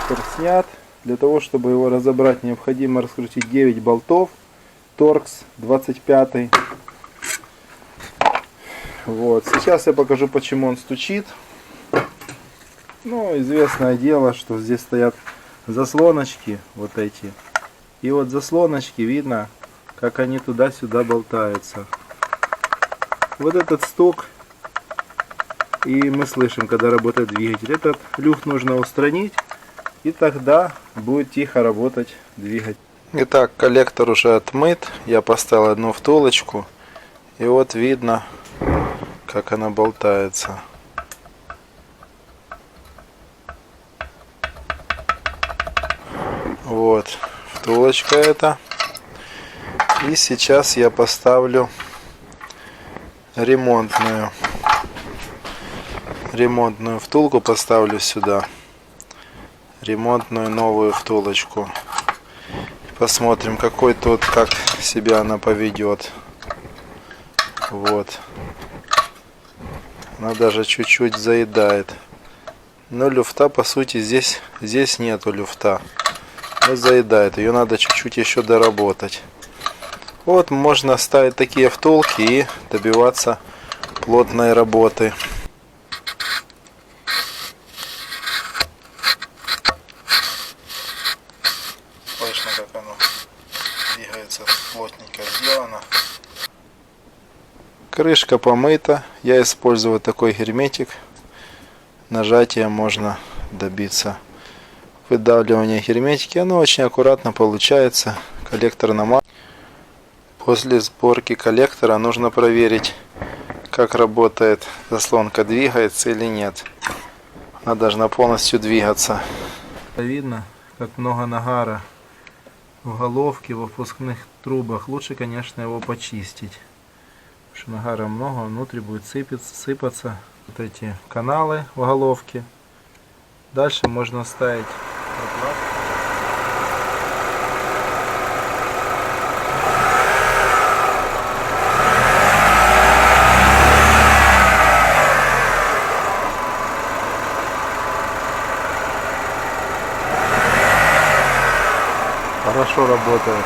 коллектор снят. Для того, чтобы его разобрать, необходимо раскрутить 9 болтов. Торкс 25. Вот. Сейчас я покажу, почему он стучит. Ну, известное дело, что здесь стоят заслоночки вот эти. И вот заслоночки, видно, как они туда-сюда болтаются. Вот этот стук, и мы слышим, когда работает двигатель. Этот люфт нужно устранить, и тогда будет тихо работать двигатель. Итак, коллектор уже отмыт. Я поставил одну втулочку, и вот видно, как она болтается. Вот втулочка эта. И сейчас я поставлю ремонтную втулку, поставлю сюда. Ремонтную новую втулочку. Посмотрим, какой тут, как себя она поведет. Вот. Она даже чуть-чуть заедает. Но люфта, по сути, здесь нету люфта. Но заедает. Ее надо чуть-чуть еще доработать. Вот можно ставить такие втулки и добиваться плотной работы. Слышно, как оно двигается, плотненько сделано. Крышка помыта. Я использую вот такой герметик. Нажатием можно добиться выдавливания герметики. Оно очень аккуратно получается. Коллектор намазан. После сборки коллектора нужно проверить, как работает заслонка, двигается или нет. Она должна полностью двигаться. Видно, как много нагара в головке, во впускных трубах. Лучше, конечно, его почистить. Потому что нагара много, внутри будет сыпаться вот эти каналы в головке. Дальше можно ставить прокладку. Хорошо работает.